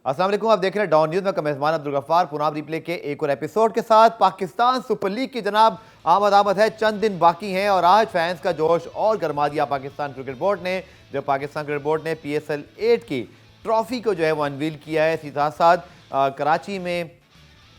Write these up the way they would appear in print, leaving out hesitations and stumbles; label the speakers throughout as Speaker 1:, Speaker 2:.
Speaker 1: अस्सलाम वालेकुम, आप देख रहे हैं डॉन न्यूज़ में मेहमान अब्दुल गफ्फार पुनाब रिप्ले के एक और एपिसोड के साथ। पाकिस्तान सुपर लीग की जनाब आमद है, चंद दिन बाकी हैं और आज फैंस का जोश और गरमा दिया पाकिस्तान क्रिकेट बोर्ड ने, जब पाकिस्तान क्रिकेट बोर्ड ने PSL 8 की ट्रॉफी को जो है वो अनवील किया है। इसी साथ साथ कराची में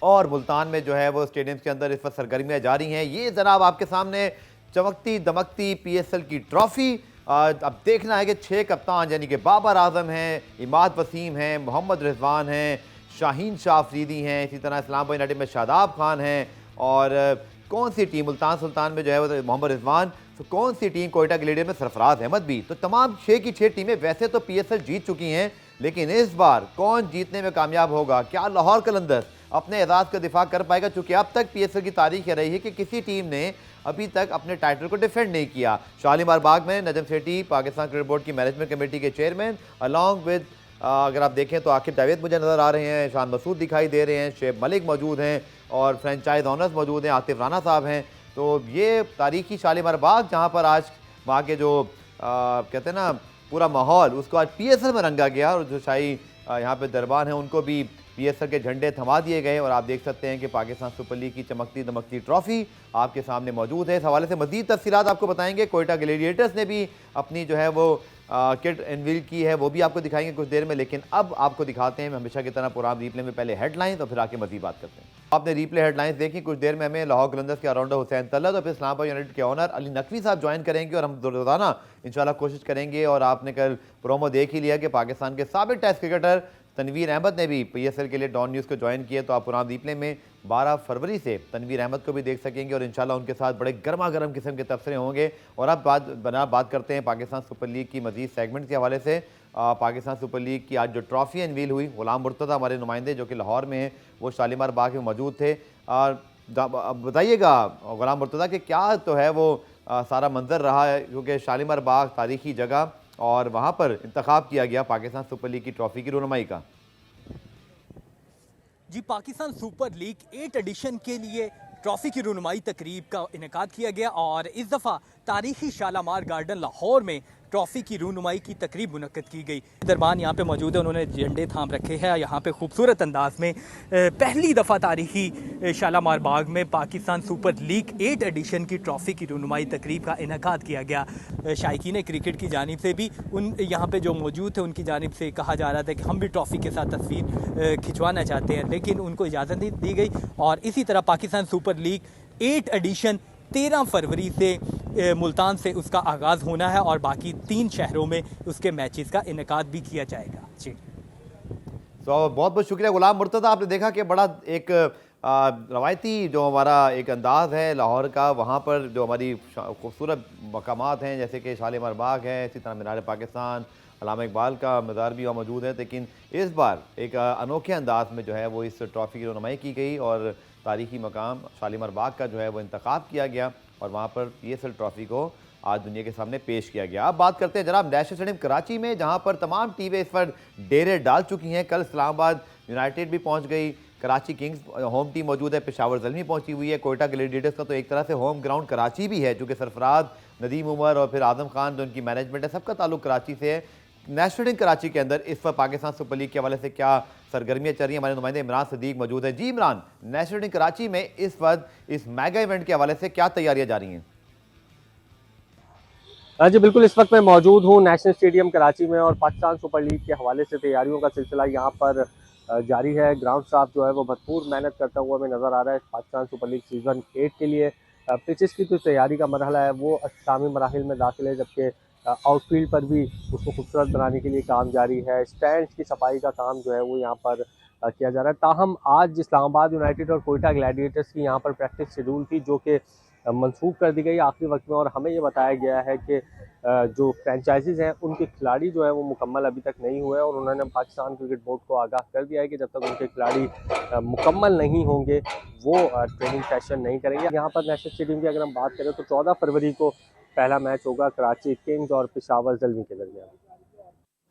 Speaker 1: और मुल्तान में जो है वो स्टेडियम के अंदर इस वक्त सरगर्मियाँ जारी हैं। ये जनाब आपके सामने चमकती दमकती PSL की ट्रॉफी। अब देखना है कि 6 कप्तान यानी कि बाबर आजम हैं, इमाद वसीम हैं, मोहम्मद रिजवान हैं, शाहीन शाह अफरीदी हैं, इसी तरह इस्लामाबाद यूनाइटेड में शादाब खान हैं और कौन सी टीम मुल्तान सुल्तान में जो है वो मोहम्मद रिजवान, तो कौन सी टीम कोयटा ग्लेडियर में सरफराज अहमद भी। तो तमाम 6 की 6 टीमें वैसे तो PSL जीत चुकी हैं, लेकिन इस बार कौन जीतने में कामयाब होगा? क्या लाहौर कलंदर्स अपने एजाज का दिफा कर पाएगा? चूंकि अब तक PSL की तारीख रही है कि किसी टीम ने अभी तक अपने टाइटल को डिफेंड नहीं किया। शालीमार बाग में नजम सेठी पाकिस्तान क्रिकेट बोर्ड की मैनेजमेंट कमेटी के चेयरमैन अलॉन्ग विद अगर आप देखें तो आकिब जावेद मुझे नज़र आ रहे हैं, शान मसूद दिखाई दे रहे हैं, शेब मलिक मौजूद हैं और फ्रेंचाइज ऑनर्स मौजूद हैं, आतिफ राना साहब हैं। तो ये तारीखी शालीमार बाग जहाँ पर आज वहाँ के जो कहते हैं ना पूरा माहौल, उसको आज PSL में रंगा गया और जो शाही यहाँ पे दरबान हैं उनको भी PSL के झंडे थमा दिए गए और आप देख सकते हैं कि पाकिस्तान सुपर लीग की चमकती दमकती ट्रॉफी आपके सामने मौजूद है। इस हवाले से मजीद तफसीलात आपको बताएंगे। कोयटा ग्लेडिएटर्स ने भी अपनी जो है वो किट अनवील की है, वो भी आपको दिखाएंगे कुछ देर में, लेकिन अब आपको दिखाते हैं हमेशा की तरह पुराना रिप्ले में पहले हेडलाइंस और फिर आके मजीद बात करते हैं। आपने रिप्ले हेडलाइंस देखी, कुछ देर में हमें लाहौर कलंदर्स के ऑलराउंडर हुसैन तलत और फिर इस्लामाबाद यूनाइटेड के ऑनर अली नकवी साहब ज्वाइन करेंगे और हम रोजाना इंशाल्लाह कोशिश करेंगे। और आपने कल प्रोमो देख ही लिया कि पाकिस्तान के साबिक टेस्ट क्रिकेटर तनवीर अहमद ने भी PSL के लिए डॉन न्यूज़ को ज्वाइन किया। तो आप पुराना रिप्ले में 12 फरवरी से तनवीर अहमद को भी देख सकेंगे और इंशाल्लाह उनके साथ बड़े गर्मा गर्म किस्म के तबसरे होंगे। और अब बात करते हैं पाकिस्तान सुपर लीग की मजीद सेगमेंट के हवाले से। पाकिस्तान सुपर लीग की आज जो ट्रॉफी अनवील हुई, गुलाम मुर्तज़ा हमारे नुमाइंदे जो कि लाहौर में हैं, वो शालीमार बाग में मौजूद थे। और बताइएगा गुलाम मुर्तज़ा कि क्या तो है वो सारा मंजर रहा है, क्योंकि शालीमार बाग तारीखी जगह और वहाँ पर इंतखाब किया गया पाकिस्तान सुपर लीग की ट्रॉफी की रुनमाई का।
Speaker 2: जी, पाकिस्तान सुपर लीग 8 एडिशन के लिए ट्रॉफी की रुनमाई तकरीब का इनेकाद किया गया और इस दफ़ा तारीखी शालामार गार्डन लाहौर में ट्रॉफी की रूनुमाई की तकरीब मुनक्कद की गई। दरबान यहाँ पे मौजूद है, उन्होंने झंडे थाम रखे हैं। यहाँ पे खूबसूरत अंदाज में पहली दफ़ा तारीखी शालामार बाग में पाकिस्तान सुपर लीग 8 एडिशन की ट्रॉफ़ी की रूनुमाई तकरीब का इनेकाद किया गया। शायकीन क्रिकेट की जानिब से भी उन यहाँ पे जो मौजूद थे उनकी जानिब से कहा जा रहा था कि हम भी ट्रॉफ़ी के साथ तस्वीर खिंचवाना चाहते हैं, लेकिन उनको इजाज़त नहीं दी गई। और इसी तरह पाकिस्तान सुपर लीग 8 एडिशन 13 फरवरी से मुल्तान से उसका आगाज़ होना है और बाकी 3 शहरों में उसके मैचेस का इनेकाद भी किया जाएगा। जी
Speaker 1: तो बहुत बहुत शुक्रिया गुलाम मुर्तज़ा। आपने देखा कि बड़ा एक रवायती जो हमारा एक अंदाज़ है लाहौर का, वहाँ पर जो हमारी खूबसूरत मकामात हैं जैसे कि शालीमार बाग है, इसी तरह मीनार पाकिस्तान, अल्लामा इकबाल का मज़ार भी वहाँ मौजूद है। लेकिन इस बार एक अनोखे अंदाज में जो है वो इस ट्रॉफ़ी की रुनमाई की गई और तारीखी मकाम शालीमार बाग का जो है वो इंतखाब किया गया और वहाँ पर PSL ट्रॉफ़ी को आज दुनिया के सामने पेश किया गया। अब बात करते हैं जनाब नेशनल स्टेडियम कराची में, जहाँ पर तमाम टीमें इस पर डेरे डाल चुकी हैं। कल इस्लामाबाद यूनाइटेड भी पहुँच गई, कराची किंग्स होम टीम मौजूद है, पेशावर ज़ल्मी पहुँची हुई है। कोयटा ग्लेडिएटर्स का तो एक तरह से होम ग्राउंड कराची भी है, चूँकि सरफराज नदीम उमर और फिर आजम खान जो उनकी मैनेजमेंट है, सबका ताल्लुक कराची से है। नेशनल स्टेडियम कराची के अंदर इस वक्त पाकिस्तान सुपर लीग के हवाले से क्या सरगर्मियाँ चल रही हैं? हमारे नुमाइंदे इमरान सदीक मौजूद है। जी इमरान, नेशनल स्टेडियम कराची में इस वक्त इस मेगा इवेंट के हवाले से क्या तैयारियां जा रही हैं?
Speaker 3: हाँ जी बिल्कुल, इस वक्त मैं मौजूद हूँ नेशनल स्टेडियम कराची में और पाकिस्तान सुपर लीग के हवाले से तैयारियों का सिलसिला यहाँ पर जारी है। ग्राउंड स्टाफ जो है वो भरपूर मेहनत करता हुआ हमें नज़र आ रहा है पाकिस्तान सुपर लीग सीज़न 8 के लिए। पिचेस की जो तैयारी का मरहला है वो अख्तामी मराहिल में दाखिल है, जबकि आउटफील्ड पर भी उसको खूबसूरत बनाने के लिए काम जारी है। स्टैंड की सफाई का काम जो है वो यहाँ पर किया जा रहा है। ताहम आज इस्लामाबाद यूनाइटेड और कोयटा ग्लैडिएटर्स की यहाँ पर प्रैक्टिस शेड्यूल थी जो कि मंसूख कर दी गई आखिरी वक्त में, और हमें ये बताया गया है कि जो फ्रेंचाइजीज़ हैं उनके खिलाड़ी जो है वो मुकम्मल अभी तक नहीं हुए और उन्होंने पाकिस्तान क्रिकेट बोर्ड को आगाह कर दिया है कि जब तक उनके खिलाड़ी मुकम्मल नहीं होंगे वो ट्रेनिंग सेशन नहीं करेंगे। यहाँ पर नेशनल स्टेडियम की अगर हम बात करें तो 14 फरवरी को पहला मैच होगा कराची किंग्स और पेशावर ज़ल्मी के दरमियान।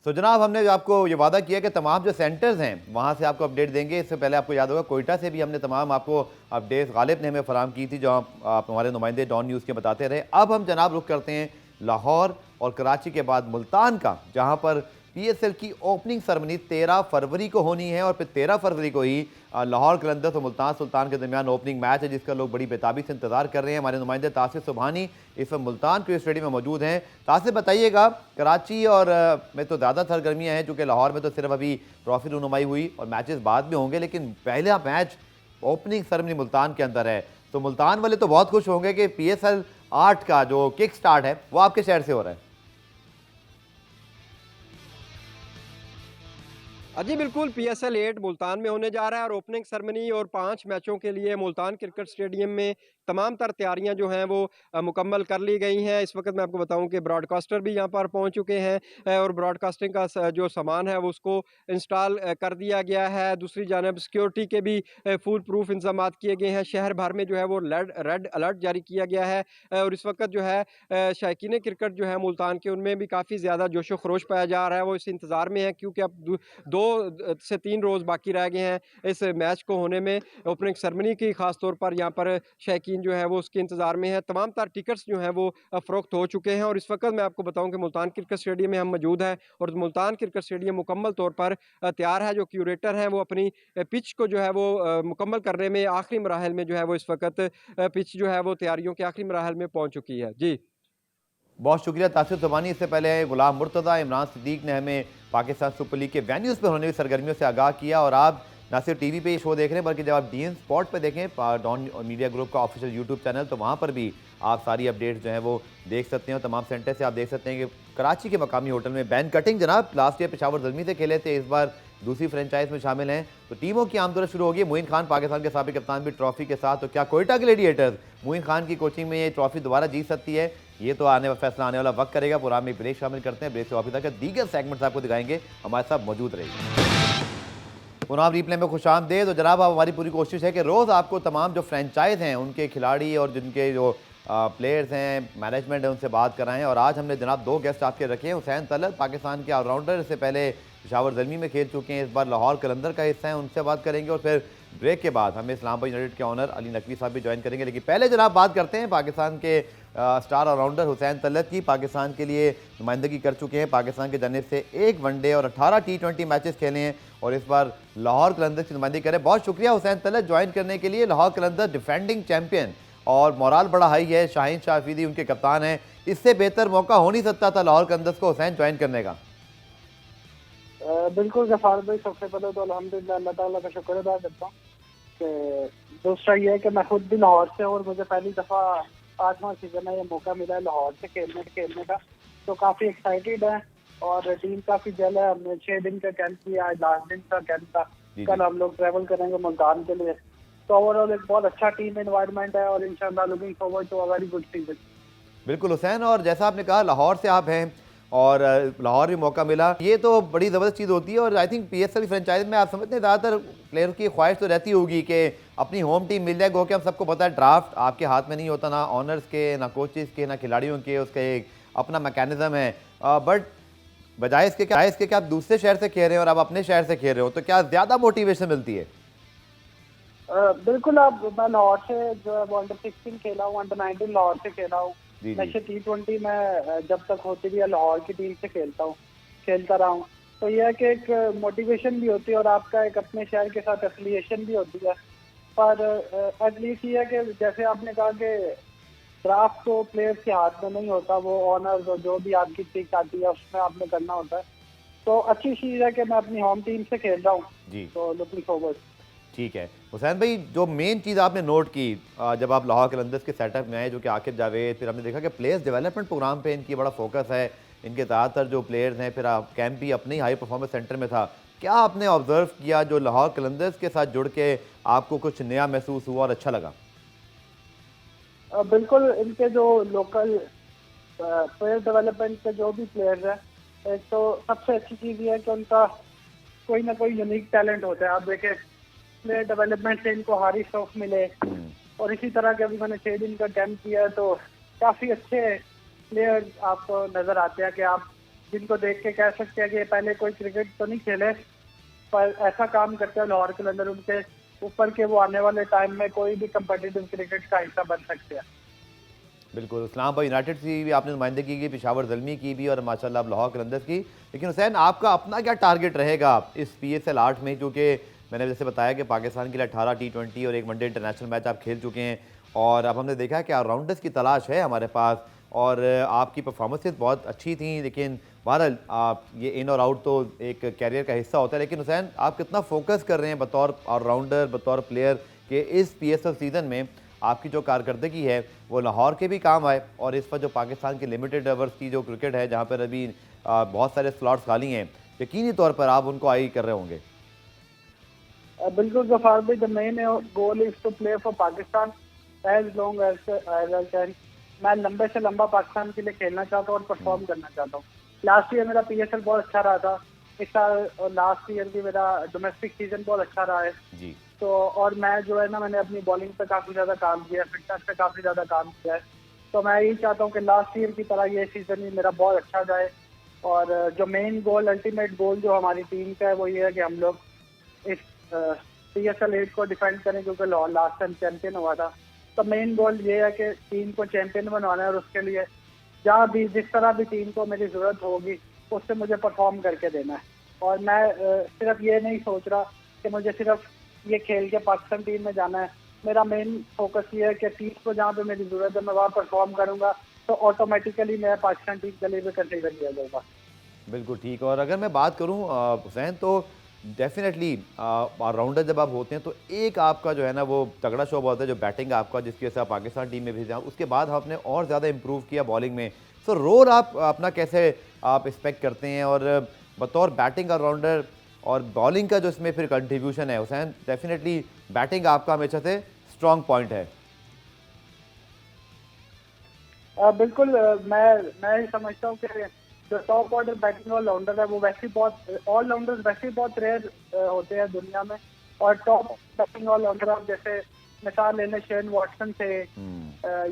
Speaker 1: तो जनाब हमने आपको ये वादा किया कि तमाम जो सेंटर्स हैं वहाँ से आपको अपडेट देंगे। इससे पहले आपको याद होगा कोयटा से भी हमने तमाम आपको अपडेट्स गालिब ने हमें फराहम की थी, जो आप हमारे नुमाइंदे डॉन न्यूज़ के बताते रहे। अब हम जनाब रुख करते हैं लाहौर और कराची के बाद मुल्तान का, जहाँ पर पीएसएल की ओपनिंग सेरेमनी 13 फरवरी को होनी है और फिर 13 फरवरी को ही लाहौर कलंदर्स और मुल्तान सुल्तान के दरमियान ओपनिंग मैच है, जिसका लोग बड़ी बेताबी से इंतजार कर रहे हैं। हमारे नुमाइंदे तासिर सुबहानी इस वक्त मुल्तान क्रिकेट स्टेडियम में मौजूद हैं। तासिर, बताइएगा, कराची और में तो ज़्यादा सरगर्मियाँ हैं, चूँकि लाहौर में तो सिर्फ अभी ट्रॉफी रूनुमाई हुई और मैचेस बाद में होंगे, लेकिन पहला मैच ओपनिंग सेरेमनी मुल्तान के अंदर है, तो मुल्तान वाले तो बहुत खुश होंगे कि पीएसएल 8 का जो किक स्टार्ट है वो आपके शहर से हो रहा है।
Speaker 4: जी बिल्कुल, पीएसएल 8 मुल्तान में होने जा रहा है और ओपनिंग सेरेमनी और 5 मैचों के लिए मुल्तान क्रिकेट स्टेडियम में तमाम तर तैयारियां जो हैं वो मुकम्मल कर ली गई हैं। इस वक्त मैं आपको बताऊं कि ब्रॉडकास्टर भी यहां पर पहुंच चुके हैं और ब्रॉडकास्टिंग का जो सामान है वो उसको इंस्टॉल कर दिया गया है। दूसरी जानब सिक्योरिटी के भी फुल प्रूफ इंतजाम किए गए हैं। शहर भर में जो है वो रेड अलर्ट जारी किया गया है और इस वक्त जो है शायकीन क्रिकेट जो है मुल्तान के, उनमें भी काफ़ी ज़्यादा जोशो खरोश पाया जा रहा है। वो इस इंतज़ार में है क्योंकि अब 2 से 3 रोज़ बाकी रह गए हैं इस मैच को होने में। ओपनिंग सेरेमनी की खास तौर पर यहाँ पर शायकीन जो है वो उसके इंतजार में है। तमाम तार टिकट्स जो हैं वो फरोख्त हो चुके हैं और इस वक्त मैं आपको बताऊं कि मुल्तान क्रिकेट स्टेडियम में हम मौजूद हैं और मुल्तान क्रिकेट स्टेडियम मुकम्मल तौर पर तैयार है। जो क्यूरेटर हैं वो अपनी पिच को जो है वो मुकम्मल करने में आखिरी मराहल में जो है वो इस वक्त पिच जो है वो तैयारियों के आखिरी मराहल में पहुंच चुकी है। जी
Speaker 1: बहुत शुक्रिया तासिर सुबहानी। इससे पहले गुलाम मुर्तज़ा, इमरान सिद्दीक ने हमें पाकिस्तान सुपर लीग के वेन्यूज़ पर होने वाली सरगर्मियों से आगाह किया और आप ना सिर्फ टीवी पे ये शो देख रहे हैं, बल्कि जब आप डीएन स्पॉट पे देखें, डॉन मीडिया ग्रुप का ऑफिशियल यूट्यूब चैनल, तो वहाँ पर भी आप सारी अपडेट्स जो हैं वो देख सकते हैं। तमाम सेंटर से आप देख सकते हैं कि कराची के मकामी होटल में बैन कटिंग जनाब लास्ट ईयर पेशावर ज़ल्मी से खेले थे, इस बार दूसरी फ्रेंचाइज में शामिल हैं, तो टीमों की आमदोरफ्त शुरू होगी। मोइन खान पाकिस्तान के साबिक कप्तान भी ट्रॉफी के साथ, तो क्या कोयटा ग्लेडिएटर्स मोइन खान की कोचिंग में ये ट्रॉफी दोबारा जीत सकती है? ये तो फैसला आने वाला वक्त करेगा। प्रोग्राम में ब्रेक शामिल करते हैं, ब्रेक से वापस आकर दीगर सेगमेंट्स आपको दिखाएंगे, हमारे साथ मौजूद रहिए। पुनः रिप्ले में खुशामदीद। तो जनाब, अब हमारी पूरी कोशिश है कि रोज़ आपको तमाम जो फ्रेंचाइज हैं उनके खिलाड़ी और जिनके जो प्लेयर्स हैं, मैनेजमेंट है, उनसे बात कराएं। और आज हमने जनाब 2 गेस्ट आपके रखे हैं। हुसैन तलत पाकिस्तान के ऑलराउंडर, इससे पहले पेशावर ज़ल्मी में खेल चुके हैं, इस बार लाहौर कलंदर का हिस्सा है, उनसे बात करेंगे। और फिर ब्रेक के बाद हमें इस्लामाबाद यूनाइटेड के ऑनर अली नकवी साहब भी ज्वाइन करेंगे। लेकिन पहले जनाब बात करते हैं पाकिस्तान के स्टार ऑलराउंडर हुसैन तलत की। पाकिस्तान के लिए नुमाइंदगी कर चुके हैं, पाकिस्तान की जानिब से 1 वनडे और 18 T20 मैचेस खेले हैं और इस बार लाहौर कलंदर्स की नुमाइंदगी करें। बहुत शुक्रिया हुसैन तलत ज्वाइन करने के लिए। लाहौर कलंदर्स डिफेंडिंग चैंपियन और मोराल बड़ा हाई है, शाहीन शाफीदी उनके कप्तान हैं, इससे बेहतर मौका हो नहीं सकता था लाहौर कलंदर्स को हुसैन ज्वाइन करने का।
Speaker 5: बिल्कुल गफार भाई, सबसे पहले तो अल्हम्दुलिल्लाह अल्लाह ताला का शुक्र अदा करता हूँ कि दूसरा ये है कि मैं खुद भी लाहौर से और मुझे पहली दफ़ा 8वां सीजन है ये मौका मिला है लाहौर से खेलने का, तो काफ़ी एक्साइटेड है और टीम काफ़ी जल है। हमने 6 दिन का कैंप किया, आज लास्ट दिन का कैंप था, कल हम लोग ट्रैवल करेंगे मुल्तान के लिए। तो ओवरऑल एक बहुत अच्छा टीम एनवायरनमेंट है और इंशाल्लाह looking forward to a very good season.
Speaker 1: बिल्कुल हुसैन, और जैसा आपने कहा लाहौर से आप हैं और लाहौर भी मौका मिला, ये तो बड़ी ज़बरदस्त चीज़ होती है। और आई थिंक पीएसएल फ्रेंचाइज में आप समझते हैं ज़्यादातर प्लेयर की ख्वाहिश तो रहती होगी कि अपनी होम टीम मिल जाए। गो कि हम सबको पता है ड्राफ्ट आपके हाथ में नहीं होता, ना ऑनर्स के, ना कोचेज़ के, ना खिलाड़ियों के, उसका एक अपना मैकेनिज़्म है। बट बजाय इसके कि आप दूसरे शहर से खेल रहे हैं और आप अपने शहर से खेल रहे हो, तो क्या ज़्यादा मोटिवेशन मिलती है?
Speaker 5: बिल्कुल। अब मैं लाहौर से जो है अंडर 16 खेला हूँ, अंडर 19 लाहौर से खेला हूँ, नशे T20 में जब तक होती भी है लाहौर की टीम से खेलता रहा हूँ। तो यह है कि एक मोटिवेशन भी होती है और आपका एक अपने शहर के साथ एफिलिएशन भी होती है। पर एटलीस्ट ये है कि जैसे आपने कहा कि ड्राफ्ट तो प्लेयर्स के हाथ में नहीं होता, वो ऑनर्स और जो भी आपकी पिक आती है उसमें आपने करना होता है। तो अच्छी चीज़ है कि मैं अपनी होम टीम से खेल रहा हूँ, तो लुकिंग फॉरवर्ड।
Speaker 1: ठीक है हुसैन भाई, जो मेन चीज़ आपने नोट की जब आप लाहौर कलंदर्स के सेटअप में आए, जो कि आखिर जावेद, फिर हमने देखा कि प्लेयर्स डेवलपमेंट प्रोग्राम पे इनकी बड़ा फोकस है, इनके ज़्यादातर जो प्लेयर्स हैं, फिर आप कैंप भी अपने ही हाई परफॉर्मेंस सेंटर में था। क्या आपने ऑब्जर्व किया जो लाहौर कलंदर्स के साथ जुड़ के आपको कुछ नया महसूस हुआ और अच्छा लगा?
Speaker 5: बिल्कुल, इनके जो लोकल प्लेयर डेवलपमेंट के जो भी प्लेयर्स हैं, एक तो सबसे अच्छी चीज़ ये है कि उनका कोई ना कोई यूनिक टैलेंट होता है। आप देखें प्लेयर डेवलपमेंट से इनको हारी शौक मिले और इसी तरह के अभी मैंने 6 दिन का कैंप किया है, तो काफ़ी अच्छे प्लेयर्स आपको नज़र आते हैं कि आप जिनको देख के कह सकते हैं कि पहले कोई क्रिकेट तो नहीं खेले पर ऐसा काम करते हैं लाहौर के अंदर उनके ऊपर के वो आने वाले टाइम में कोई भी कम्पिटिटिव क्रिकेट का हिस्सा बन सकते हैं।
Speaker 1: बिल्कुल, इस्लामाबाद यूनाइटेड की भी आपने नुमाइंदगी की, पेशावर ज़ल्मी की भी और माशाल्लाह अब लाहौर कलंदर्स की। लेकिन हुसैन, आपका अपना क्या टारगेट रहेगा इस PSL 8 में? क्योंकि मैंने जैसे बताया कि पाकिस्तान के लिए 18 T20 और 1 वनडे इंटरनेशनल मैच आप खेल चुके हैं और अब हमने देखा कि ऑलराउंडर्स की तलाश है हमारे पास और आपकी परफॉर्मेंसेस बहुत अच्छी थी। लेकिन बहरहाल आप ये इन और आउट तो एक कैरियर का हिस्सा होता है। लेकिन हुसैन, आप कितना फोकस कर रहे हैं बतौर ऑलराउंडर, बतौर प्लेयर के इस PSL सीज़न में आपकी जो कारकर्दगी है वो लाहौर के भी काम आए और इस पर जो पाकिस्तान की लिमिटेड ओवर्स की जो क्रिकेट है, जहाँ पर अभी बहुत सारे स्लॉट्स खाली हैं, यकीनी तौर पर आप उनको आई कर रहे होंगे?
Speaker 5: बिल्कुल गफार भाई, the main goal is to play for Pakistan as long as I can. मैं लंबे से लंबा पाकिस्तान के लिए खेलना चाहता हूँ और परफॉर्म करना चाहता हूँ। लास्ट ईयर मेरा PSL बहुत अच्छा रहा था, इस साल और लास्ट ईयर भी मेरा डोमेस्टिक सीजन बहुत अच्छा रहा है
Speaker 1: जी।
Speaker 5: तो और मैं जो है ना, मैंने अपनी बॉलिंग पे काफ़ी ज़्यादा काम किया है, फिटनेस पे काफ़ी ज़्यादा काम किया है। तो मैं यही चाहता हूँ कि लास्ट ईयर की तरह ये सीज़न भी मेरा बहुत अच्छा जाए। और जो मेन गोल, अल्टीमेट गोल जो हमारी टीम का है वो ये है कि हम लोग इस PSL 8 को डिफेंड करें, क्योंकि लास्ट टाइम चैंपियन हुआ था। तो मेन गोल ये है कि टीम को चैंपियन बनवाना है और उसके लिए जहाँ भी जिस तरह भी टीम को मेरी ज़रूरत होगी उससे मुझे परफॉर्म करके देना है। और मैं सिर्फ ये नहीं सोच रहा कि मुझे सिर्फ ये खेल के पाकिस्तान टीम में जाना है। मेरा मेन फोकस ये है कि टीम को जहाँ पे मेरी ज़रूरत है मैं वहाँ परफॉर्म करूँगा, तो ऑटोमेटिकली मैं पाकिस्तान टीम के लिए भी कंसीडर किया जाएगा।
Speaker 1: बिल्कुल ठीक। और अगर मैं बात करूं हुसैन, तो डेफिनेटली ऑलराउंडर जब आप होते हैं तो एक आपका जो है ना वो तगड़ा शोबा होता है जो बैटिंग आपका, जिसकी वजह से आप पाकिस्तान टीम में भी जाए। उसके बाद आपने और ज़्यादा इम्प्रूव किया बॉलिंग में। सो रोल आप अपना कैसे आप एक्सपेक्ट करते हैं? और बतौर बैटिंग ऑलराउंडर और बॉलिंग का जो इसमें फिर कंट्रीब्यूशन है हुसैन, डेफिनेटली बैटिंग आपका हमेशा से स्ट्रॉन्ग पॉइंट है।
Speaker 5: बिल्कुल, मैं ये समझता हूँ कि जो टॉप ऑर्डर बैटिंग ऑलराउंडर है वो वैसे ही बहुत ऑलराउंडर्स वैसे ही बहुत रेयर होते हैं दुनिया में। और टॉप बैटिंग ऑलराउंडर आप जैसे मिसाल लेने शेन वॉटसन थे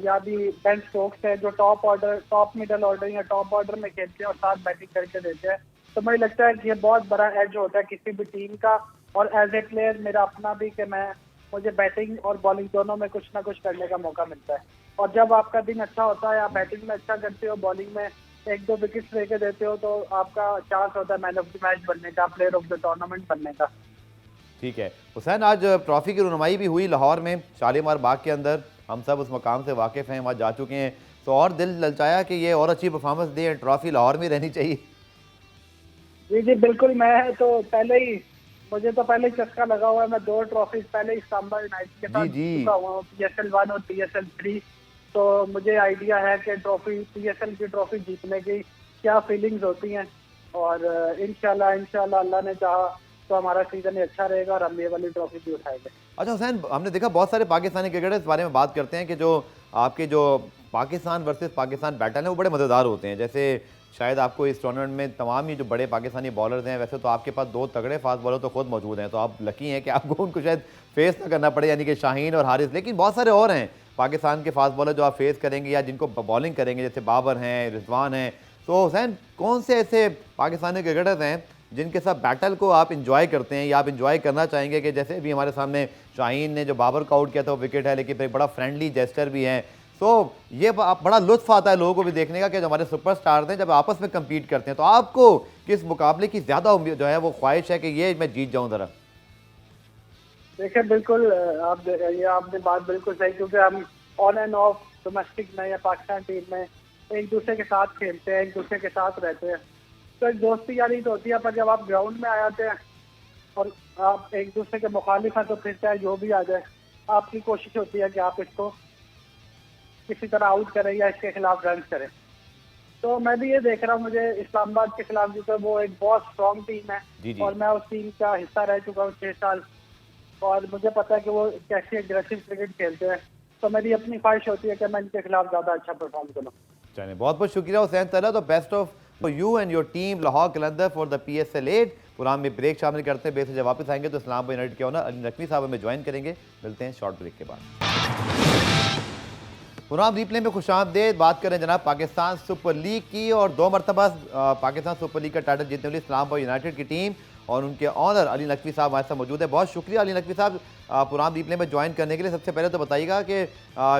Speaker 5: या भी बेन स्टोक्स थे, जो top order, top middle order या टॉप ऑर्डर में खेलते हैं और साथ बैटिंग करके देते हैं। तो मुझे लगता है कि ये बहुत बड़ा एज होता है किसी भी टीम का। और एज ए प्लेयर मेरा अपना भी कि मुझे बैटिंग और बॉलिंग दोनों में कुछ ना कुछ करने का मौका मिलता है। और जब आपका दिन अच्छा होता है, आप बैटिंग में अच्छा करते हो, बॉलिंग में 1-2 विकेट्स लेके देते हो, तो आपका चांस होता है मैन ऑफ द मैच बनने का, प्लेयर ऑफ द टूर्नामेंट बनने का।
Speaker 1: ठीक है हुसैन, आज ट्रॉफी की रुनमाई भी हुई लाहौर में शालीमार बाग के अंदर। हम सब उस मकाम से वाकिफ़ हैं, वहाँ जा चुके हैं। तो और दिल ललचाया कि ये और अच्छी परफॉर्मेंस दें, ट्रॉफी लाहौर में रहनी चाहिए।
Speaker 5: जी जी बिल्कुल, मुझे तो पहले ही चस्का लगा हुआ है। मैं 2 ट्रॉफी पहले इस्लामाबाद यूनाइटेड के साथ चुका हुआ हूँ, PSL 1 और PSL 3। तो मुझे आइडिया है कि PSL की ट्रॉफी जीतने की क्या फीलिंग्स होती हैं। और इंशाल्लाह अल्लाह ने चाहा तो हमारा सीजन अच्छा रहेगा और हम ये वाली ट्रॉफी भी उठाएंगे।
Speaker 1: अच्छा हुसैन, हमने देखा बहुत सारे पाकिस्तानी क्रिकेटर इस बारे में बात करते हैं कि जो आपके जो पाकिस्तान वर्सेस पाकिस्तान बैटल हैं वो बड़े मज़ेदार होते हैं। जैसे शायद आपको इस टूर्नामेंट में तमाम ही जो बड़े पाकिस्तानी बॉलर्स हैं, वैसे तो आपके पास 2 तगड़े फास्ट बॉलर तो खुद मौजूद हैं, तो आप लकी हैं कि आपको उनको शायद फेस ना करना पड़े, यानी कि शाहीन और हारिस। लेकिन बहुत सारे और हैं पाकिस्तान के फास्ट बॉलर जो आप फेस करेंगे या जिनको बॉलिंग करेंगे, जैसे बाबर हैं, रिजवान हैं। तो हुसैन, कौन से ऐसे पाकिस्तानी क्रिकेटर्स हैं जिनके साथ बैटल को आप इंजॉय करते हैं या आप इंजॉय करना चाहेंगे? कि जैसे भी हमारे सामने शाहीन ने जो बाबर को आउट किया था वो विकेट है, लेकिन एक बड़ा फ्रेंडली जेस्टर भी हैं। तो ये बड़ा लुत्फ आता है लोगों को भी देखने का कि जो हमारे सुपरस्टार्स हैं जब आपस में कम्पीट करते हैं। तो आपको किस मुकाबले की ज़्यादा उम्मीद जो है वो ख्वाहिश है कि ये मैं जीत जाऊँ ज़रा?
Speaker 5: देखिए बिल्कुल, आपने बात बिल्कुल सही, क्योंकि हम ऑन एंड ऑफ डोमेस्टिक में या पाकिस्तान टीम में एक दूसरे के साथ खेलते हैं, एक दूसरे के साथ रहते हैं, तो एक दोस्ती यारी तो होती है। पर जब आप ग्राउंड में आ जाते हैं और आप एक दूसरे के मुखालिफ हैं, तो फिर चाहे जो भी आ जाए, आपकी कोशिश होती है कि आप इसको किसी तरह आउट करें या इसके खिलाफ रन करें। तो मैं भी ये देख रहा हूँ, मुझे इस्लामाबाद के खिलाफ जो है वो एक बहुत स्ट्रॉन्ग टीम है और मैं उस टीम का हिस्सा रह चुका हूँ 6 साल, और मुझे पता है कि वो कैसे एग्रेसिव क्रिकेट खेलते हैं। तो मेरी अपनी ख्वाहिश होती है कि मैं इनके खिलाफ ज़्यादा अच्छा परफॉर्म करूँ।
Speaker 1: चलिए, बहुत बहुत शुक्रिया हुसैन तला। तो best of you and your team Lahore Qalandars for the PSL 8। Programme में ब्रेक शामिल करते हैं। ब्रेक से जब वापस आएंगे तो इस्लामाबाद यूनाइटेड के ओनर अली नकवी साहब हमें ज्वाइन करेंगे। मिलते हैं शॉर्ट ब्रेक के बाद। प्रोग्राम रीप्ले में खुशामदीद। बात करें जनाब पाकिस्तान सुपर लीग की, और 2 मरतबा पाकिस्तान सुपर लीग का टाइटल जीतने वाली इस्लामाबाद यूनाइटेड की टीम और उनके ऑनर अली नकवी साहब हमारे साथ मौजूद है। बहुत शुक्रिया अली नकवी साहब प्रोग्राम रीप्ले में ज्वाइन करने के लिए। सबसे पहले तो बताइएगा कि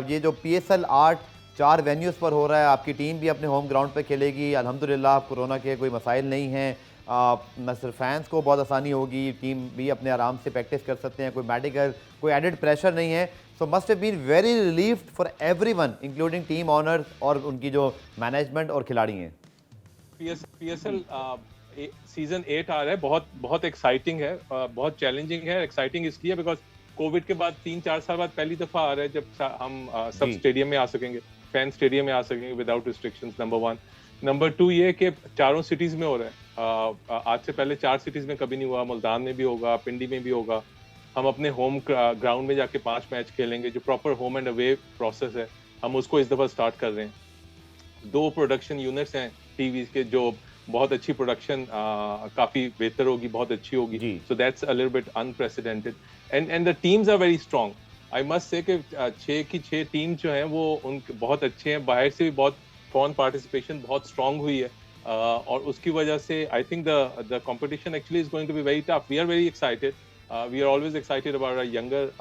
Speaker 1: ये जो PSL 8 4 वेन्यूज़ पर हो रहा है, आपकी टीम भी अपने होम ग्राउंड पे खेलेगी, अल्हम्दुलिल्लाह कोरोना के कोई मसाइल नहीं हैं, न सिर्फ फैंस को बहुत आसानी होगी, टीम भी अपने आराम से प्रैक्टिस कर सकते हैं, कोई मेडिकल कोई एडेड प्रेशर नहीं है। So must have been very relieved for everyone including team owners और उनकी जो मैनेजमेंट और खिलाड़ी हैं।
Speaker 6: पीएसएल सीजन 8 आ रहा है, बहुत बहुत एक्साइटिंग है, बहुत चैलेंजिंग है। एक्साइटिंग इसलिए बिकॉज कोविड के बाद 3-4 साल बाद पहली दफा आ रहा है जब हम सब स्टेडियम में आ सकेंगे, फैन स्टेडियम में आ सकेंगे विदाउट रिस्ट्रिक्शंस, नंबर 1। नंबर 2 ये कि चारों सिटीज में हो रहा है। आज से पहले 4 सिटीज में कभी नहीं हुआ, मुल्तान में भी होगा, पिंडी में भी होगा। हम अपने होम ग्राउंड में जाके 5 मैच खेलेंगे, जो proper home and away process है, हम उसको इस दफा स्टार्ट कर रहे हैं। 2 प्रोडक्शन यूनिट्स हैं टीवी के, जो बहुत अच्छी प्रोडक्शन काफी बेहतर होगी, बहुत अच्छी होगी। So that's a little bit unprecedented and the teams are very strong. I must say कि 6 की 6 टीम जो हैं वो उनके बहुत अच्छे हैं, बाहर से भी बहुत फॉरेन पार्टिसिपेशन बहुत स्ट्रांग हुई है, और उसकी वजह से I think the competition actually is going to be very tough. We are very excited, we are always excited about our younger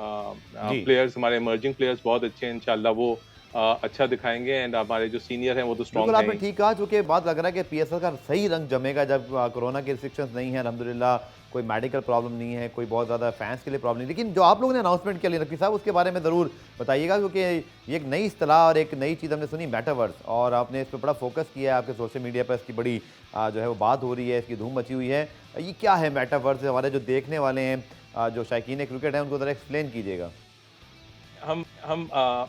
Speaker 6: players. हमारे इमर्जिंग प्लेयर्स बहुत अच्छे हैं, इंशाल्लाह वो अच्छा दिखाएंगे, एंड हमारे जो सीनियर हैं वो तो स्ट्रांग हैं।
Speaker 1: आपने ठीक कहा, चूंकि बात लग रहा है कि पीएसएल का सही रंग जमेगा जब कोरोना के रिस्ट्रिक्शंस नहीं है, अल्हम्दुलिल्लाह कोई मेडिकल प्रॉब्लम नहीं है, कोई बहुत ज़्यादा फैंस के लिए प्रॉब्लम नहीं। लेकिन जो आप लोगों ने अनाउंसमेंट किया नकवी साहब, उसके बारे में ज़रूर बताइएगा, क्योंकि ये एक नई इस्तिलाह और एक नई चीज़ हमने सुनी, मेटावर्स, और आपने इस पर बड़ा फोकस किया है, आपके सोशल मीडिया पर इसकी बड़ी जो है वो बात हो रही है, इसकी धूम मची हुई है। ये क्या है मेटावर्स? हमारे जो देखने वाले हैं, जो शायकीन क्रिकेट हैं, उनको ज़रा एक्सप्लेन कीजिएगा।
Speaker 6: हम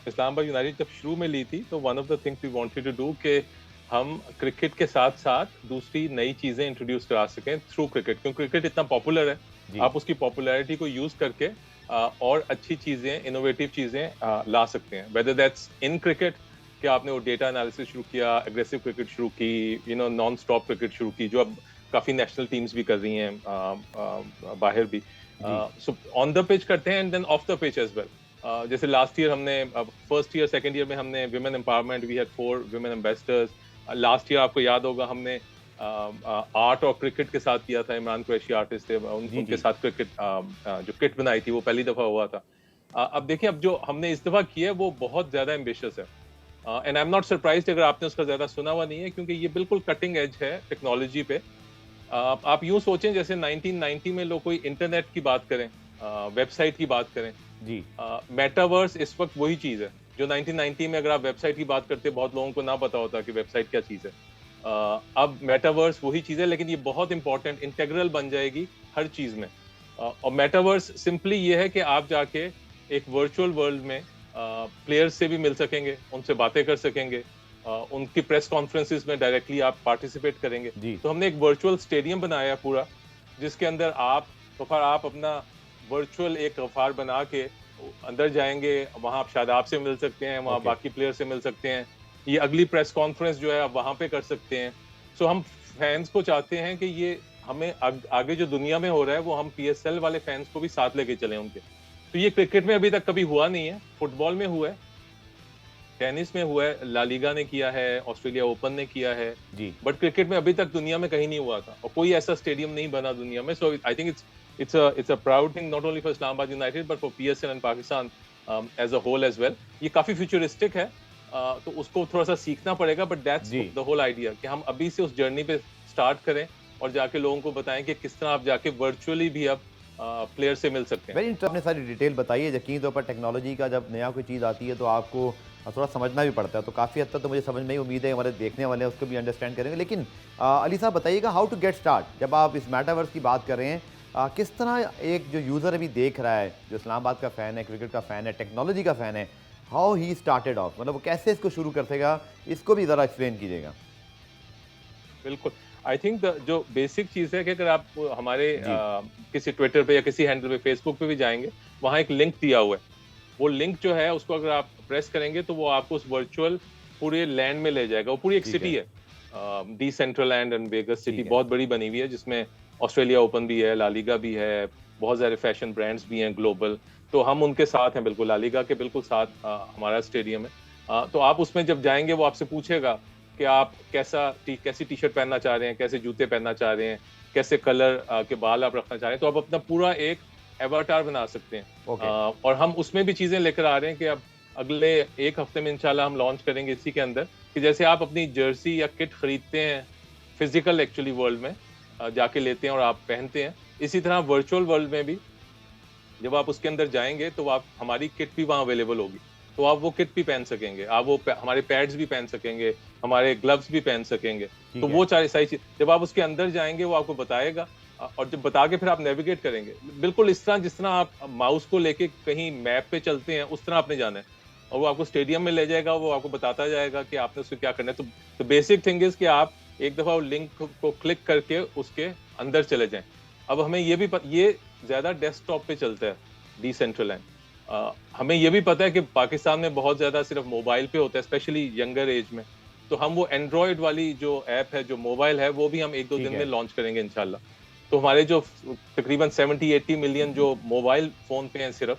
Speaker 6: इस्लामाबाद यूनाइटेड जब शुरू में ली थी तो one of the things we wanted to do कि हम क्रिकेट के साथ साथ दूसरी नई चीजें इंट्रोड्यूस करा सकें थ्रू क्रिकेट, क्योंकि क्रिकेट इतना पॉपुलर है, आप उसकी पॉपुलैरिटी को यूज करके और अच्छी चीजें, इनोवेटिव चीजें ला सकते हैं। वेदर दैट्स इन क्रिकेट कि आपने वो डेटा एनालिसिस शुरू किया, एग्रेसिव क्रिकेट शुरू की, नॉन स्टॉप क्रिकेट शुरू की, जो अब काफी नेशनल टीम्स भी कर रही हैं, बाहर भी। सो ऑन द पिच करते हैं and then off the pitch as well. जैसे लास्ट ईयर हमने फर्स्ट ईयर सेकंड ईयर में हमने women empowerment, we had 4 women ambassadors. Last year आपको याद होगा हमने आर्ट और क्रिकेट के साथ किया था, इमरान कुरैशी आर्टिस्ट थे, उनके साथ क्रिकेट जो किट बनाई थी वो पहली दफा हुआ था। अब देखिए, अब जो हमने इस दफा किया है वो बहुत ज्यादा एम्बिशियस है, and I am not surprised अगर आपने उसका ज्यादा सुना हुआ नहीं है, क्योंकि ये बिल्कुल कटिंग एज है टेक्नोलॉजी पे। आप यूं सोचें जैसे 1990 में लोग कोई इंटरनेट की बात करें, वेबसाइट की बात करें जी, मेटावर्स इस वक्त वही चीज है जो 1990 में अगर आप वेबसाइट की बात करते, बहुत लोगों को ना पता होता कि वेबसाइट क्या चीज है। अब मेटावर्स वही चीज है, लेकिन ये बहुत इंपॉर्टेंट इंटेग्रल बन जाएगी हर चीज में। और मेटावर्स सिंपली ये है कि आप जाके एक वर्चुअल वर्ल्ड में प्लेयर्स से भी मिल सकेंगे, उनसे बातें कर सकेंगे, उनकी प्रेस कॉन्फ्रेंसेस में डायरेक्टली आप पार्टिसिपेट करेंगे। तो हमने एक वर्चुअल स्टेडियम बनाया पूरा, जिसके अंदर आप अपना वर्चुअल एक गफार बना के अंदर जाएंगे, वहां आप शादाब से मिल सकते हैं, वहां बाकी प्लेयर से मिल सकते हैं, ये अगली प्रेस कॉन्फ्रेंस जो है आप वहां पे कर सकते हैं। सो हम फैंस को चाहते हैं कि ये हमें आगे जो दुनिया में हो रहा है वो हम पीएसएल वाले फैंस को भी साथ लेके चलें उनके। तो ये क्रिकेट में अभी तक कभी हुआ नहीं है, फुटबॉल में हुआ है, टेनिस में हुआ है, ला लीगा ने किया है, ऑस्ट्रेलिया ओपन ने किया है जी, बट क्रिकेट में अभी तक दुनिया में कहीं नहीं हुआ था और कोई ऐसा स्टेडियम नहीं बना दुनिया में। So I think it's a proud thing not only for Islamabad United but for PSL and Pakistan as a whole as well. ये काफी फ्यूचरिस्टिक है, तो उसको थोड़ा सा सीखना पड़ेगा, but that's the whole idea कि हम अभी से उस जर्नी पे स्टार्ट करें और जाके लोगों को बताएं कि किस तरह आप जाके वर्चुअली भी आप प्लेयर से मिल सकते हैं।
Speaker 1: वेरी इंटरेस्टिंग, आपने सारी डिटेल बताई है। यकीन तौर पर टेक्नोलॉजी का जब नया कोई चीज़ आती है तो आपको थोड़ा समझना भी पड़ता है, तो काफ़ी हद तक तो मुझे समझ में ही, उम्मीद है हमारे देखने वाले हैं उसको भी अंडरस्टैंड करेंगे। लेकिन अली साहब बताइएगा, हाउ टू गेट स्टार्ट, जब आप इस मेटावर्स की बात कर रहे हैं, किस तरह एक जो यूज़र अभी देख रहा है, जो इस्लामाबाद का फ़ैन है, क्रिकेट का फ़ैन है, टेक्नोलॉजी का फ़ैन है, हाउ ही स्टार्टेड ऑफ, मतलब वो कैसे इसको शुरू कर सकेगा, इसको भी ज़रा एक्सप्लेन कीजिएगा।
Speaker 6: बिल्कुल, आई थिंक जो बेसिक चीज़ है कि अगर आप हमारे किसी ट्विटर पे या किसी हैंडल पे, फेसबुक पे भी जाएंगे, वहाँ एक लिंक दिया हुआ है। वो लिंक जो है उसको अगर आप प्रेस करेंगे तो वो आपको उस वर्चुअल पूरे लैंड में ले जाएगा। वो पूरी एक सिटी है, डिसेंट्रलैंड एंड वेगस सिटी बहुत बड़ी बनी हुई है, जिसमें ऑस्ट्रेलिया ओपन भी है, ला लीगा भी है, बहुत सारे फैशन ब्रांड्स भी हैं ग्लोबल, तो हम उनके साथ हैं, बिल्कुल ला लीगा के बिल्कुल साथ हमारा स्टेडियम है। तो आप उसमें जब जाएंगे वो आपसे पूछेगा कि आप कैसी टी शर्ट पहनना चाह रहे हैं, कैसे जूते पहनना चाह रहे हैं, कैसे कलर के बाल आप रखना चाह रहे हैं, तो आप अपना पूरा एक एवाटार बना सकते हैं। और हम उसमें भी चीजें लेकर आ रहे हैं कि अब अगले एक हफ्ते में इंशाल्लाह हम लॉन्च करेंगे इसी के अंदर, कि जैसे आप अपनी जर्सी या किट खरीदते हैं फिजिकल एक्चुअली वर्ल्ड में जाके लेते हैं और आप पहनते हैं, इसी तरह वर्चुअल वर्ल्ड में भी जब आप उसके अंदर जाएंगे तो आप हमारी किट भी वहाँ अवेलेबल होगी, तो आप वो किट भी पहन सकेंगे, आप वो हमारे पैड्स भी पहन सकेंगे, हमारे ग्लव्स भी पहन सकेंगे। तो वो सारी चीज जब आप उसके अंदर जाएंगे वो आपको बताएगा, और जब बता के फिर आप नेविगेट करेंगे, बिल्कुल इस तरह जिस तरह आप माउस को लेके कहीं मैप पे चलते हैं उस तरह आपने जाना है, और वो आपको स्टेडियम में ले जाएगा, वो आपको बताता जाएगा कि आपने उसको क्या करना है। तो बेसिक थिंग इज कि आप एक दफा लिंक को क्लिक करके उसके अंदर चले जाएं। अब हमें ये भी ये ज्यादा डेस्कटॉप पे चलता है डिसेंट्रलैंड, हमें ये भी पता है कि पाकिस्तान में बहुत ज्यादा सिर्फ मोबाइल पे होता है, स्पेशली यंगर एज में, तो हम वो एंड्रॉयड वाली जो ऐप है जो मोबाइल है वो भी हम एक दो दिन में लॉन्च करेंगे इंशाल्लाह। तो हमारे जो तकरीबन 70-80 मिलियन जो मोबाइल फोन पे हैं सिर्फ,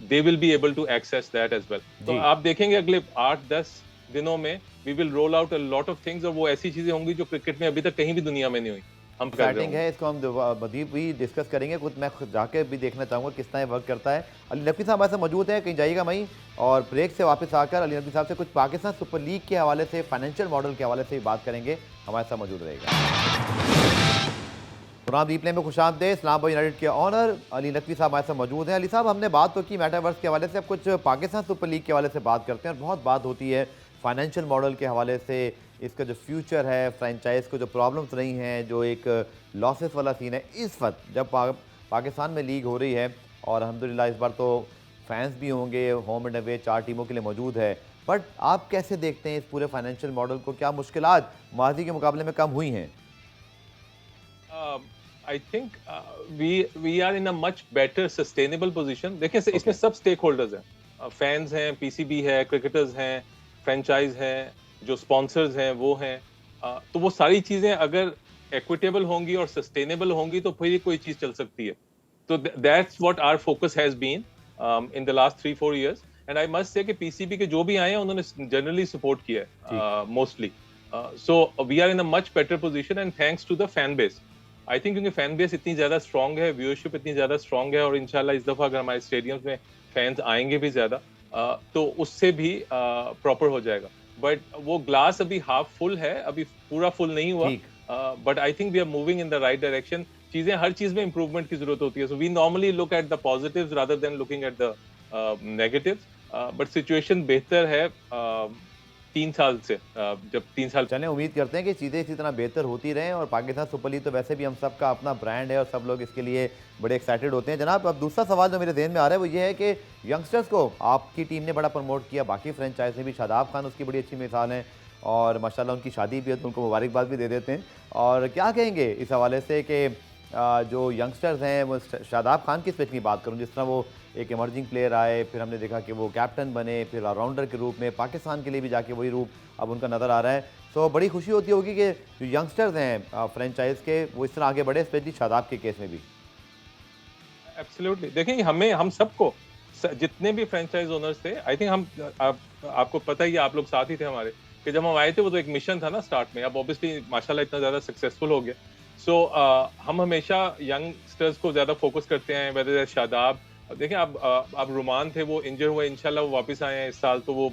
Speaker 6: they will be able to access that as well. तो आप देखेंगे अगले 8-10 दिनों में we will roll out a lot of things, और वो ऐसी चीजें होंगी जो क्रिकेट में अभी तक कहीं भी दुनिया में नहीं हुई। हम
Speaker 1: एक्साइटिंग है, इसको हम मजीद भी डिस्कस करेंगे, खुद मैं खुद जाके भी देखना चाहूँगा किस तरह वर्क करता है। अली नकवी साहब हमारे साथ मौजूद है, कहीं जाइएगा मई, और ब्रेक से वापस आकर अली नकवी साहब से कुछ पाकिस्तान सुपर लीग के हवाले से, फाइनेंशियल मॉडल के हवाले से बात करेंगे, हमारे साथ मौजूद रहेगा। पुराना रिप्ले में खुशामदीद। इस्लामाबाद यूनाइटेड के ऑनर अली नकवी साहब हमारे साथ मौजूद हैं। अली साहब, हमने बात तो की मेटावर्स के हवाले से, अब कुछ पाकिस्तान सुपर लीग के हवाले से बात करते हैं, और बहुत बात होती है फाइनेंशियल मॉडल के हवाले से, इसका जो फ्यूचर है, फ्रेंचाइज को जो प्रॉब्लम्स रही हैं, जो एक लॉसेस वाला सीन है इस वक्त जब पाकिस्तान में लीग हो रही है, और अल्हम्दुलिल्लाह इस बार तो फैंस भी होंगे, होम एंड अवे 4 टीमों के लिए मौजूद है, बट आप कैसे देखते हैं इस पूरे फाइनेंशियल मॉडल को? क्या मुश्किलात माजी के मुकाबले में कम हुई हैं?
Speaker 6: I think we are in a much better sustainable position. देखिए इसमें सब स्टेक होल्डर्स हैं, फैंस हैं, पीसीबी है, क्रिकेटर्स हैं, फ्रेंचाइज हैं, जो स्पॉन्सर्स हैं वो हैं, तो वो सारी चीजें अगर इक्विटेबल होंगी और सस्टेनेबल होंगी तो फिर कोई चीज चल सकती है। तो that's what our focus has been in the last 3-4 years, and I must say कि पीसीबी के जो भी आए हैं उन्होंने जनरली सपोर्ट किया है mostly. So we are in a much better position and thanks to the fan base. I think क्योंकि फैन बेस इतनी ज्यादा स्ट्रांग है, व्यूअरशिप इतनी ज्यादा स्ट्रांग है, और इंशाल्लाह इस दफा अगर हमारे स्टेडियम्स में फैंस आएंगे भी ज्यादा तो उससे भी प्रॉपर हो जाएगा। बट वो ग्लास अभी हाफ फुल है, अभी पूरा फुल नहीं हुआ, but I think we are moving in the right direction. चीजें हर चीज में इंप्रूवमेंट की जरूरत होती है, so we normally look at the positives rather than looking at the negatives, but situation बेहतर है 3 साल से, जब 3 साल
Speaker 1: चलें, उम्मीद करते हैं कि चीज़ें इसी तरह बेहतर होती रहें, और पाकिस्तान सुपर लीग तो वैसे भी हम सब का अपना ब्रांड है और सब लोग इसके लिए बड़े एक्साइटेड होते हैं। जनाब, अब दूसरा सवाल जो मेरे ज़हन में आ रहा है वो ये है कि यंगस्टर्स को आपकी टीम ने बड़ा प्रमोट किया, बाकी फ्रेंचाइज ने भी, शादाब खान उसकी बड़ी अच्छी मिसाल है, और माशाल्लाह उनकी शादी भी है तो उनको मुबारकबाद भी दे देते हैं। और क्या कहेंगे इस हवाले से कि जो यंगस्टर्स हैं, वो शादाब खान की स्पेशली बात करूँ, जिस तरह वो एक इमर्जिंग प्लेयर आए, फिर हमने देखा कि वो कैप्टन बने, फिर ऑलराउंडर के रूप में पाकिस्तान के लिए भी जाके वही रूप अब उनका नज़र आ रहा है, तो बड़ी खुशी होती होगी कि जो यंगस्टर्स हैं फ्रेंचाइज के वो इस तरह आगे बढ़े, स्पेशली शादाब के केस में भी।
Speaker 6: एब्सोल्युटली, देखें हम सबको, जितने भी फ्रेंचाइज ओनर्स थे, आई थिंक आपको पता ही है, आप लोग साथ ही थे हमारे, कि जब हम आए थे वो तो एक मिशन था ना स्टार्ट में, अब ऑब्वियसली माशाल्लाह इतना ज़्यादा सक्सेसफुल हो गया। सो हम हमेशा यंगस्टर्स को ज़्यादा फोकस करते हैं, वेदर शादाब, देखें अब रुमान थे, वो इंजर हुए, इंशाल्लाह वो वापस आए हैं इस साल, तो वो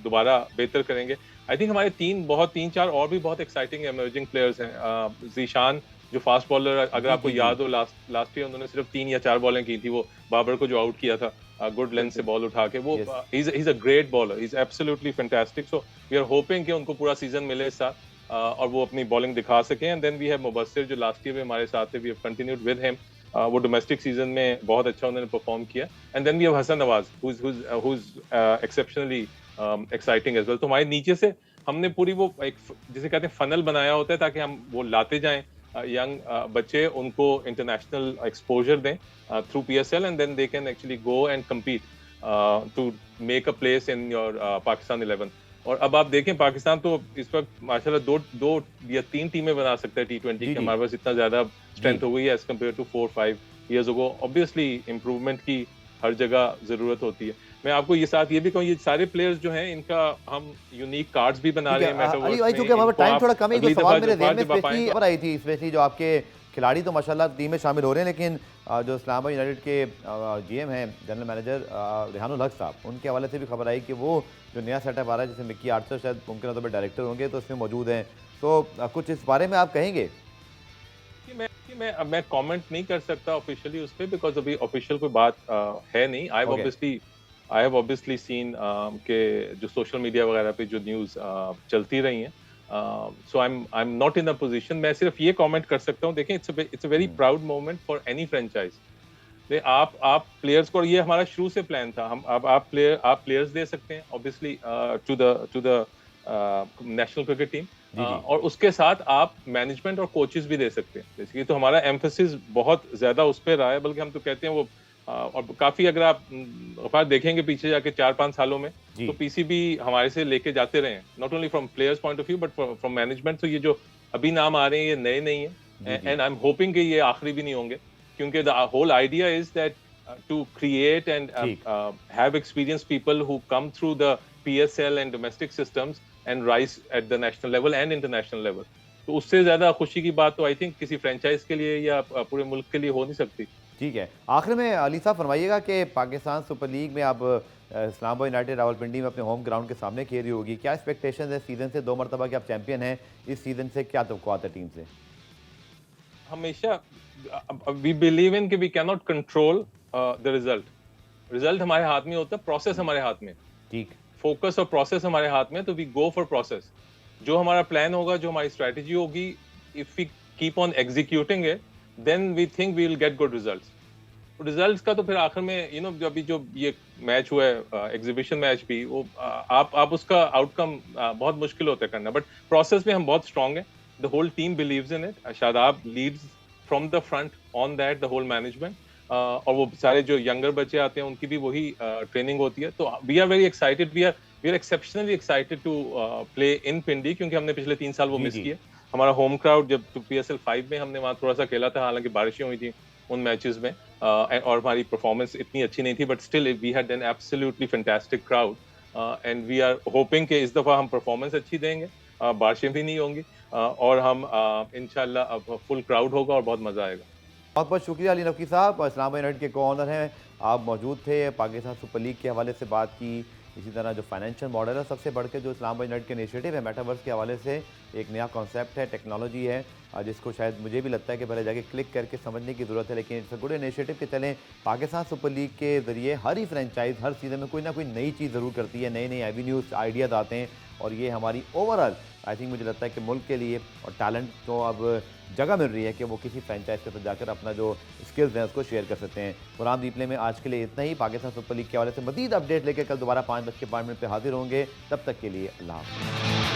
Speaker 6: दोबारा बेहतर करेंगे। आई थिंक हमारे 3-4 और भी बहुत एक्साइटिंग इमर्जिंग प्लेयर्स हैं। जीशान जो फास्ट बॉलर, अगर आपको याद हो लास्ट ईयर उन्होंने सिर्फ 3 या 4 बॉलें की थी, वो बाबर को जो आउट किया था गुड लेंथ से बॉल उठा के, वो he is a great bowler, he is absolutely fantastic. So we are hoping कि उनको पूरा सीजन मिले इस साल और वो अपनी बॉलिंग दिखा सकें। And then we have Mubassir जो लास्ट ईयर में हमारे साथ थे, we have continued with him, वो डोमेस्टिक सीजन में बहुत अच्छा उन्होंने परफॉर्म किया। And then we have Hasan Nawaz who is exceptionally exciting as well. तो हमारे नीचे से हमने पूरी वो एक जिसे कहते हैं फनल बनाया होता है, ताकि हम वो लाते जाएं यंग बच्चे, उनको इंटरनेशनल एक्सपोजर दें through PSL, and then they can actually go and compete to make a place in your Pakistan 11। और अब आप देखें पाकिस्तान तो इस वक्त माशाल्लाह 2 या 3 टीमें बना सकता है T20 के, हमारे पास इतना ज्यादा स्ट्रेंथ हो गई है as compared to 4-5 years ago। Obviously improvement की हर जगह जरूरत होती है। मैं आपको ये साथ ये भी कहूँ, ये सारे प्लेयर्स जो हैं इनका हम यूनिक कार्ड्स भी बना रहे हैं मेटावर्स में।
Speaker 1: चूंकि हमारा टाइम थोड़ा कम है, तो सवाल मेरे ज़हन में स्पेशली खबर आई थी, स्पेशली जो आपके खिलाड़ी तो माशाल्लाह टीम में शामिल हो रहे हैं, लेकिन जो इस्लामाबाद यूनाइटेड के जीएम हैं, जनरल मैनेजर रेहानुल हक साहब, उनके हवाले से भी खबर आई कि वो जो नया सेटअप आ रहा है, जिसमें मिक्की आर्चर शायद मुमकिन तौर पर डायरेक्टर होंगे, तो इसमें मौजूद हैं। तो कुछ इस बारे में आप कहेंगे?
Speaker 6: मैं कमेंट नहीं कर सकता ऑफिशियली उस पे, बिकॉज अभी ऑफिशियल कोई बात है नहीं। आई हैव ऑब्वियसली सीन के जो सोशल मीडिया वगैरह पे जो न्यूज़ चलती रही हैं, so I am not in a position. मैं सिर्फ ये कमेंट कर सकता हूँ, देखें it's a very proud moment for any franchise. आप प्लेयर्स को, ये हमारा शुरू से प्लान था, हम आप प्लेयर्स दे सकते हैं obviously to the national cricket team, और उसके साथ आप मैनेजमेंट और कोचेस भी दे सकते हैं बेसिकली। तो हमारा एम्फेसिस बहुत ज्यादा उस पर रहा है, बल्कि हम तो कहते हैं वो और काफी, अगर आप देखेंगे पीछे जाके 4-5 सालों में, तो पीसीबी हमारे से लेके जाते रहे हैं, not only from players point of view but from management. तो ये जो अभी नाम आ रहे हैं ये नए नहीं है, एंड आई एम होपिंग कि ये आखिरी भी नहीं होंगे, क्योंकि the whole idea is that to create and have experience people who come through the PSL and domestic systems and rise at the national level and international level. तो उससे ज्यादा खुशी की बात तो आई थिंक किसी फ्रेंचाइज के लिए या पूरे मुल्क के लिए हो नहीं सकती।
Speaker 1: ठीक है, आखिर में अली साहब फरमाइएगा कि पाकिस्तान सुपर लीग में अब इस्लामाबाद यूनाइटेड रावलपिंडी में अपने होम ग्राउंड के सामने खेल रही होगी, क्या एक्सपेक्टेशन है सीजन से? 2 मरतबा के आप चैंपियन हैं, इस सीजन से क्या तवक्कुआत है टीम से?
Speaker 6: हमेशा वी बिलीव इन कि we can not control the result हमारे हाथ में होता है, प्रोसेस हमारे हाथ में,
Speaker 1: ठीक,
Speaker 6: फोकस और प्रोसेस हमारे हाथ में। तो वी गो फॉर प्रोसेस। जो हमारा प्लान होगा, जो हमारी स्ट्रेटजी होगी, if we keep on executing it, then we think we will get good results का तो फिर आखिर में अभी जो ये मैच हुआ है, एग्जीबिशन मैच भी, वो आप उसका आउटकम बहुत मुश्किल होता है करना, बट प्रोसेस में हम बहुत स्ट्रांग है। The whole team believes in it. Shadab leads from the front on that, the whole management, और वो सारे जो यंगर बच्चे आते हैं उनकी भी वही ट्रेनिंग होती है। तो we are very excited, we are exceptionally excited to play in Pindi, क्योंकि हमने पिछले 3 साल वो मिस किए। हमारा होम क्राउड जब PSL 5 में हमने वहाँ थोड़ा सा खेला था, हालांकि बारिशें हुई थी उन मैचेस में, और हमारी परफॉर्मेंस इतनी अच्छी नहीं थी, but still we had an absolutely fantastic crowd, and we are hoping कि इस दफा हम परफॉर्मेंस अच्छी देंगे, बारिशें भी नहीं होंगी, और हम इंशाल्लाह अब फुल क्राउड होगा और बहुत मजा आएगा।
Speaker 1: बहुत बहुत शुक्रिया अली नकवी साहब, इस्लामाबाद यूनाइटेड के को ऑनर हैं, आप मौजूद थे, पाकिस्तान सुपर लीग के हवाले से बात की, इसी तरह जो फाइनेंशियल मॉडल है, सबसे बढ़ के जो इस्लामाबाद यूनाइटेड के इनिशिएटिव है मेटावर्स के हवाले से, एक नया कॉन्सेप्ट है, टेक्नोलॉजी है, जिसको शायद मुझे भी लगता है कि पहले जाके क्लिक करके समझने की ज़रूरत है, लेकिन इट्स अ गुड इनिशिएटिव के चलें। पाकिस्तान सुपर लीग के ज़रिए हर ही फ्रेंचाइज हर सीज़न में कोई ना कोई नई चीज़ ज़रूर करती है, नए नए एवेन्यूज़ आइडियाज़ आते हैं, और ये हमारी ओवरऑल आई थिंक मुझे लगता है कि मुल्क के लिए और टैलेंट को अब जगह मिल रही है कि वो किसी फ्रेंचाइज के साथ जाकर अपना जो स्किल्स हैं उसको शेयर कर सकते हैं। प्रोग्राम रिप्ले में आज के लिए इतना ही। पाकिस्तान सुपर लीग के हवाले से मजीद अपडेट लेकर कल दोबारा 5:05 पे हाजिर होंगे। तब तक के लिए अल्लाह हाफ़िज़।